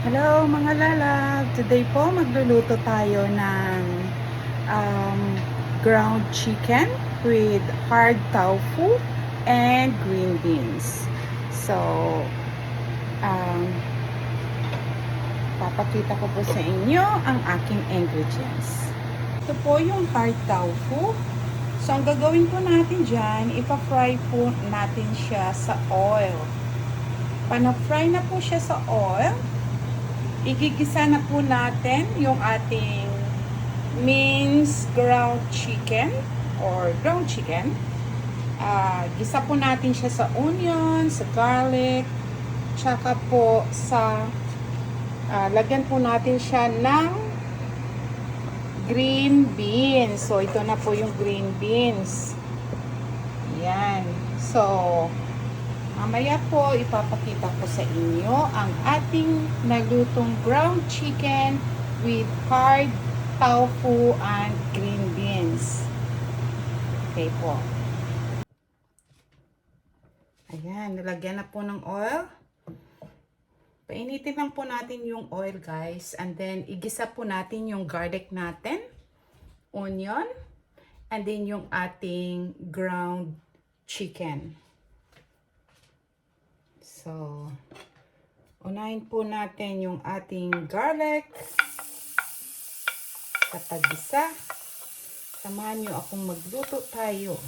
Hello mga lalab! Today po magluluto tayo ng um, ground chicken with hard tofu and green beans. So, um, papakita ko po sa inyo ang aking ingredients. Ito po yung hard tofu. So, ang gagawin po natin dyan, ipa-fry po natin siya sa oil. Pana-fry na po siya sa oil, igigisa na po natin yung ating minced ground chicken or ground chicken. Gisa po natin siya sa onion, sa garlic, tsaka po sa lagyan po natin siya ng green beans. So, ito na po yung green beans. Yan. So, mamaya po, ipapakita ko sa inyo ang ating nalutong ground chicken with hard tofu and green beans. Okay po. Ayan, nilagyan na po ng oil. Painitin lang po natin yung oil, guys. And then, igisa po natin yung garlic natin, onion, and then yung ating ground chicken. So, unahin po natin yung ating garlic sa paggisa. Samahan nyo akong magluto tayo.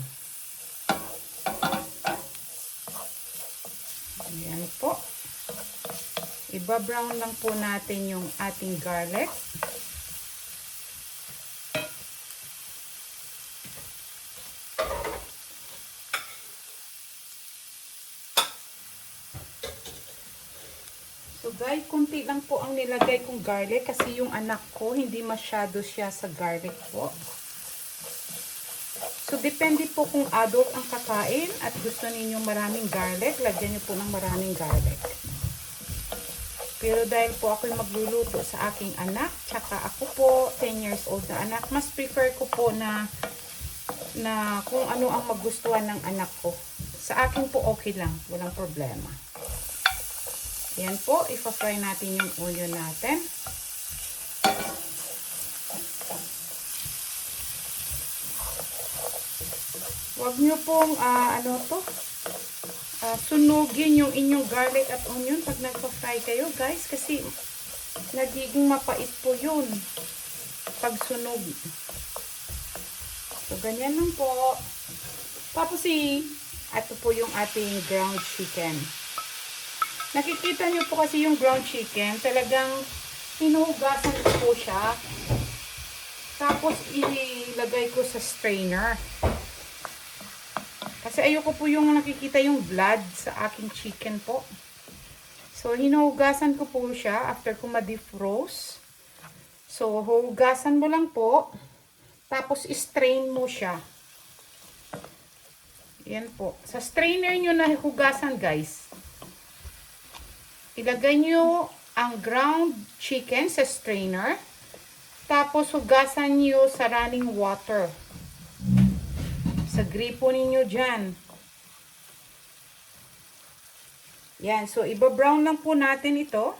Ayan po. Iba-brown lang po natin yung ating garlic. So guys, kunti lang po ang nilagay kong garlic kasi yung anak ko hindi masyado siya sa garlic po. So depende po kung adult ang kakain at gusto niyo maraming garlic, lagyan niyo po ng maraming garlic. Pero dahil po ako'y magluluto sa aking anak, tsaka ako po 10 years old na anak, mas prefer ko po na kung ano ang magustuhan ng anak ko. Sa akin po okay lang, walang problema. Yan po, ipa-fry natin yung onion natin. Huwag nyo pong, sunugin yung inyong garlic at onion pag nagpa-fry kayo, guys. Kasi, nagiging mapait po yun pag sunog. So, ganyan lang po. Tapos, ito po yung ating ground chicken. Nakikita nyo po kasi yung ground chicken, talagang hinuhugasan ko po siya. Tapos, ilagay ko sa strainer. Kasi ayoko po yung nakikita yung blood sa aking chicken po. So, hinuhugasan ko po siya after ko ma-defrost. So, hugasan mo lang po. Tapos, strain mo siya. Yan po. Sa strainer nyo na hugasan, guys. Ilagay nyo ang ground chicken sa strainer. Tapos, hugasan nyo sa running water. Sa gripo ninyo dyan. Yan. So, iba-brown lang po natin ito.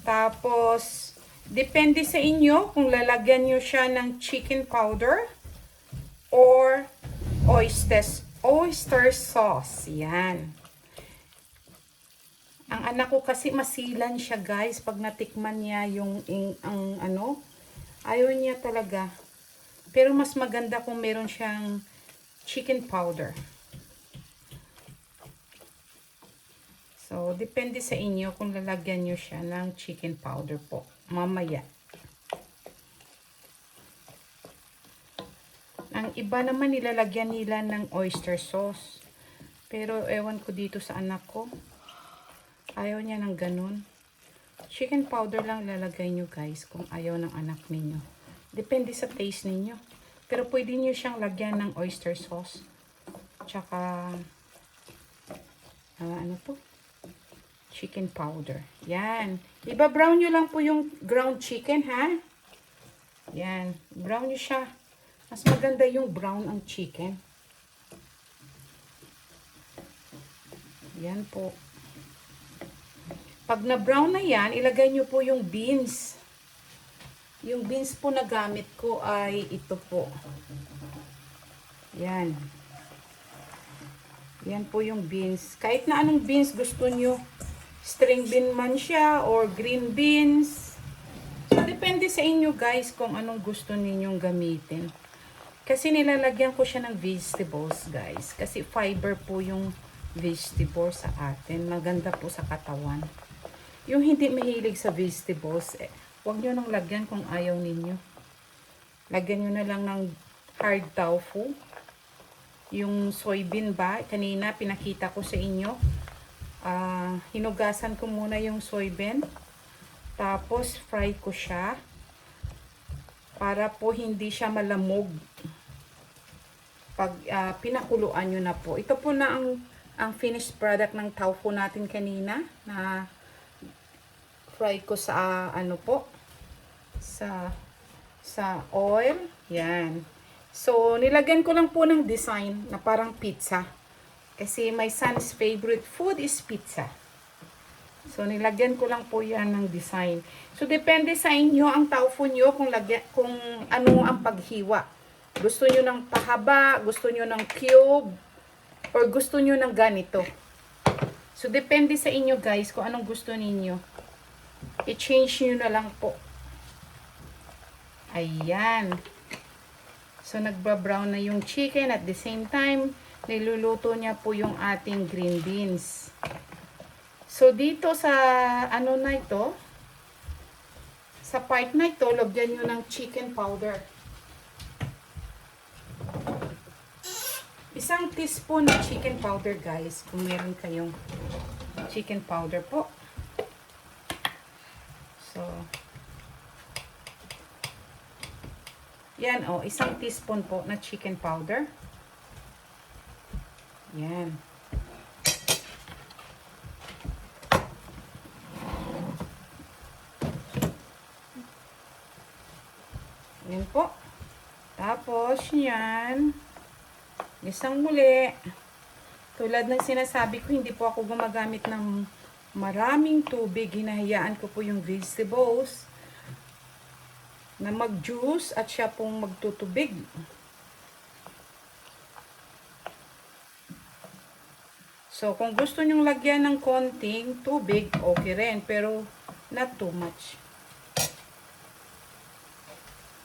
Tapos, depende sa inyo kung lalagyan nyo siya ng chicken powder or oyster sauce. Yan. Ang anak ko kasi masilan siya, guys, pag natikman niya yung ayaw niya talaga. Pero mas maganda kung meron siyang chicken powder. So, depende sa inyo kung lalagyan niyo siya ng chicken powder po. Mamaya. Ang iba naman nilalagyan nila ng oyster sauce. Pero ewan ko dito sa anak ko. Ayaw niya ng ganun. Chicken powder lang lalagay nyo, guys, kung ayaw ng anak ninyo. Depende sa taste ninyo. Pero pwede nyo siyang lagyan ng oyster sauce. Tsaka, chicken powder. Yan. Iba-brown nyo lang po yung ground chicken, ha? Yan. Brown nyo siya. Mas maganda yung brown ang chicken. Yan po. Pag na-brown na yan, ilagay nyo po yung beans. Yung beans po na gamit ko ay ito po. Yan. Yan po yung beans. Kahit na anong beans gusto nyo. String bean man siya or green beans. So, depende sa inyo guys kung anong gusto ninyong gamitin. Kasi nilalagyan ko siya ng vegetables guys. Kasi fiber po yung vegetables sa atin. Maganda po sa katawan. Yung hindi mahilig sa vegetables, huwag nyo nang lagyan kung ayaw ninyo. Lagyan nyo na lang ng hard tofu. Yung soybean ba, kanina pinakita ko sa inyo. Hinugasan ko muna yung soybean. Tapos fry ko siya. Para po hindi siya malamog. Pag pinakuluan nyo na po. Ito po na ang finished product ng tofu natin kanina. Na fry ko sa ano po. Sa oil. Yan. So, nilagyan ko lang po ng design na parang pizza. Kasi my son's favorite food is pizza. So, nilagyan ko lang po yan ng design. So, depende sa inyo ang tofu nyo kung ano ang paghiwa. Gusto nyo ng pahaba, gusto nyo ng cube, or gusto nyo ng ganito. So, depende sa inyo guys kung anong gusto ninyo. I-change nyo na lang po. Ayan. So, nagbabrown na yung chicken at the same time, niluluto niya po yung ating green beans. So, dito sa ano na ito, sa part na ito, lagyan nyo ng chicken powder. Isang teaspoon ng chicken powder guys, kung meron kayong chicken powder po. So, yan o, isang teaspoon po na chicken powder. Yan. Yan po. Tapos, yan. Isang muli. Tulad ng sinasabi ko, hindi po ako gumagamit ng maraming tubig. Hinahayaan ko po yung vegetables na mag-juice at siya pong magtutubig. So, kung gusto nyong lagyan ng konting tubig, okay rin. Pero, not too much.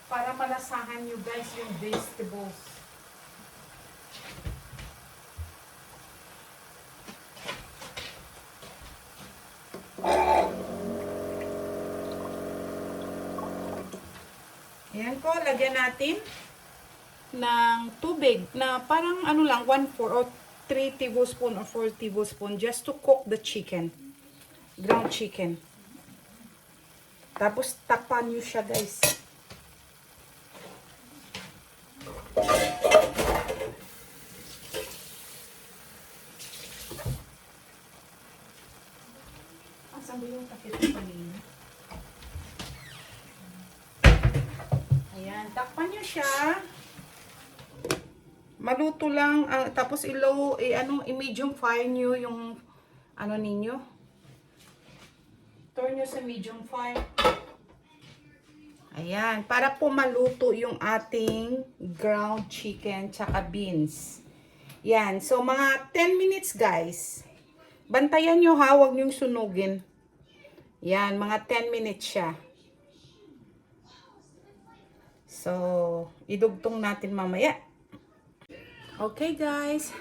Para malasahan nyo guys yung vegetables. Ayan po, lagyan natin ng tubig na parang ano lang, 1/4 or 3 tablespoon or 4 tablespoon just to cook the chicken. Ground chicken. Tapos takpan nyo siya guys. Asan ba yung takip ko kanina? Ayan, takpan nyo siya. Maluto lang, tapos i-medium fire nyo yung ano ninyo. Turn nyo sa medium fire. Ayan, para po maluto yung ating ground chicken tsaka beans. Yan, so mga 10 minutes guys. Bantayan nyo ha, huwag nyong sunugin. Yan, mga 10 minutes siya. So, idugtong natin mamaya. Okay guys,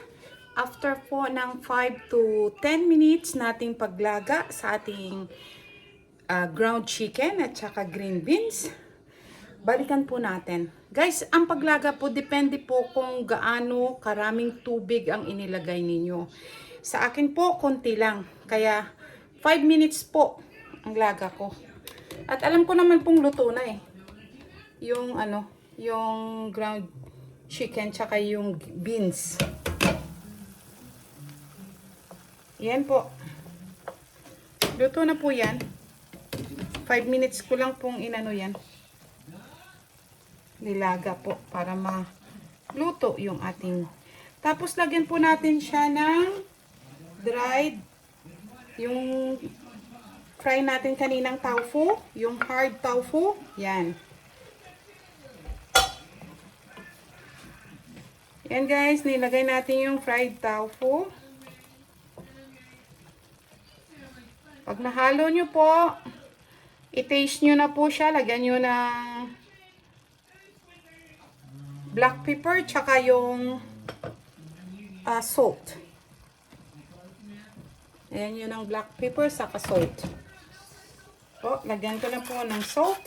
after po ng 5 to 10 minutes nating paglaga sa ating ground chicken at saka green beans, balikan po natin. Guys, ang paglaga po, depende po kung gaano karaming tubig ang inilagay ninyo. Sa akin po, konti lang. Kaya, 5 minutes po ang laga ko. At alam ko naman pong luto na eh. Yung ground chicken tsaka yung beans. Yan po. Luto na po yan. 5 minutes ko lang pong inano yan. Nilaga po para maluto yung ating. Tapos lagyan po natin siya ng dried yung fry natin kaninang tofu, yung hard tofu. Yan. Yan guys, nilagay natin yung fried tofu. Pag nahalo nyo po, i-taste nyo na po siya. Lagyan nyo ng black pepper, tsaka yung salt. Ayan yun ang black pepper, saka salt. O, lagyan ko na po ng salt.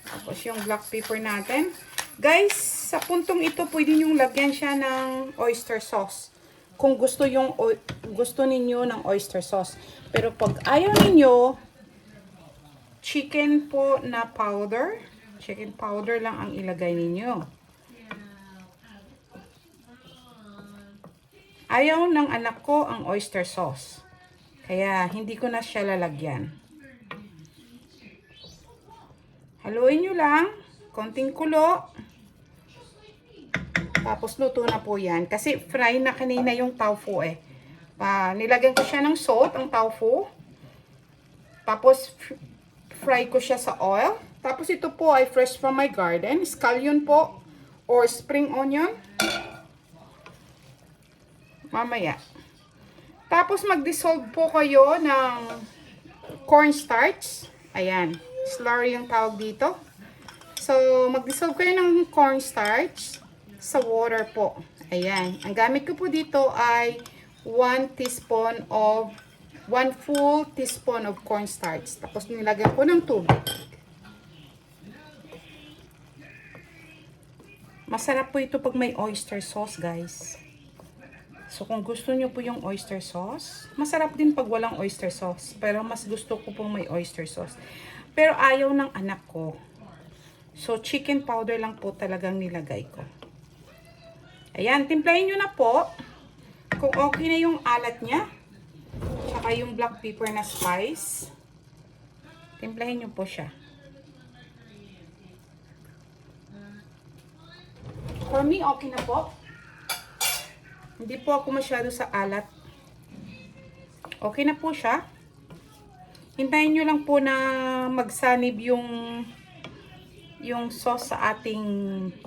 Tapos yung black pepper natin. Guys, sa puntong ito, pwede nyo lagyan siya ng oyster sauce. Kung gusto ninyo ng oyster sauce. Pero pag ayaw ninyo, chicken po na powder. Chicken powder lang ang ilagay ninyo. Ayaw ng anak ko ang oyster sauce. Kaya hindi ko na siya lalagyan. Haluin nyo lang. Konting kulo. Tapos luto na po yan. Kasi fry na kanina yung tofu eh. Nilagyan ko siya ng salt, ang tofu. Tapos fry ko siya sa oil. Tapos ito po ay fresh from my garden. Scallion po. Or spring onion. Mamaya. Tapos mag-dissolve po kayo ng cornstarch. Ayan. Slurry yung tawag dito. So, mag-dissolve kayo ng cornstarch sa water po. Ayan. Ang gamit ko po dito ay 1 full teaspoon of cornstarch. Tapos nilagyan ko ng tubig. Masarap po ito pag may oyster sauce, guys. So, kung gusto nyo po yung oyster sauce, masarap din pag walang oyster sauce. Pero mas gusto ko pong may oyster sauce. Pero ayaw ng anak ko. So, chicken powder lang po talagang nilagay ko. Ayan, timplahin nyo na po. Kung okay na yung alat niya, tsaka yung black pepper na spice, timplahin nyo po siya. For me, okay na po. Hindi po ako masyado sa alat. Okay na po siya. Hintayin nyo lang po na magsanib yung sauce sa ating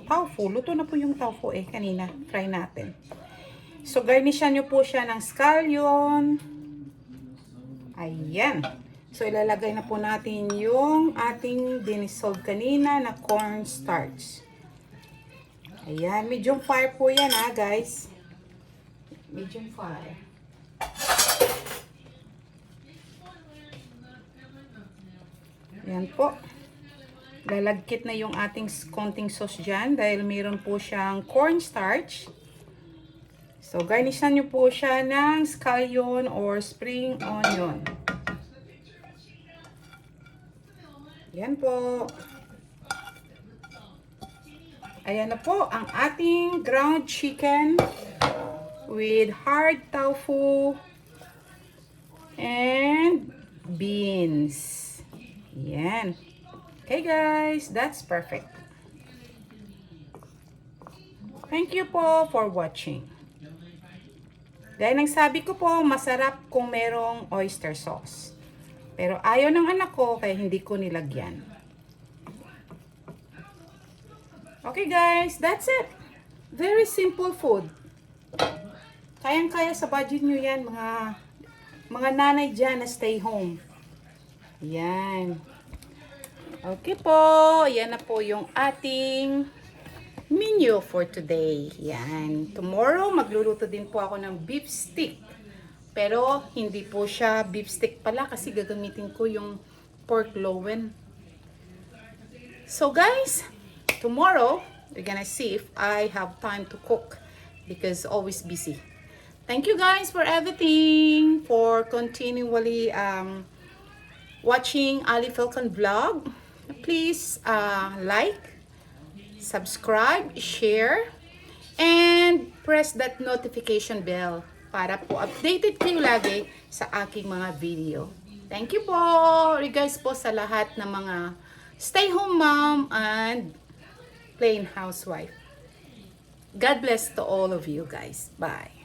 tofu. Luto na po yung tofu eh, kanina. Fry natin. So, garnishan nyo po siya ng scallion. Ayan. So, ilalagay na po natin yung ating dinisolve kanina na cornstarch. Ayan. Medium fire po yan ha, guys. Medium fire. Ayan po. Lalagkit na yung ating konting sauce dyan dahil mayroon po siyang cornstarch. So, garnishan nyo po siya ng scallion or spring onion. Yan po. Ayan na po ang ating ground chicken with hard tofu and beans. Yan. Okay guys, that's perfect. Thank you po for watching. Dahil nagsabi ko po, masarap kung merong oyster sauce. Pero ayaw ng anak ko, kaya hindi ko nilagyan. Okay guys, that's it. Very simple food. Kayang-kaya sa budget nyo yan, mga nanay dyan na stay home. Yan. Okay po, yan na po yung ating menu for today. Yan. Tomorrow, magluluto din po ako ng beef stick. Pero, hindi po siya beef stick pala kasi gagamitin ko yung pork loin. So guys, tomorrow, we're gonna see if I have time to cook because always busy. Thank you guys for everything, for continually watching Ali Falcon vlog. Please like, subscribe, share, and press that notification bell para po updated kayo lagi sa aking mga video. Thank you po, regards po sa lahat ng mga stay-home mom and plain housewife. God bless to all of you guys. Bye.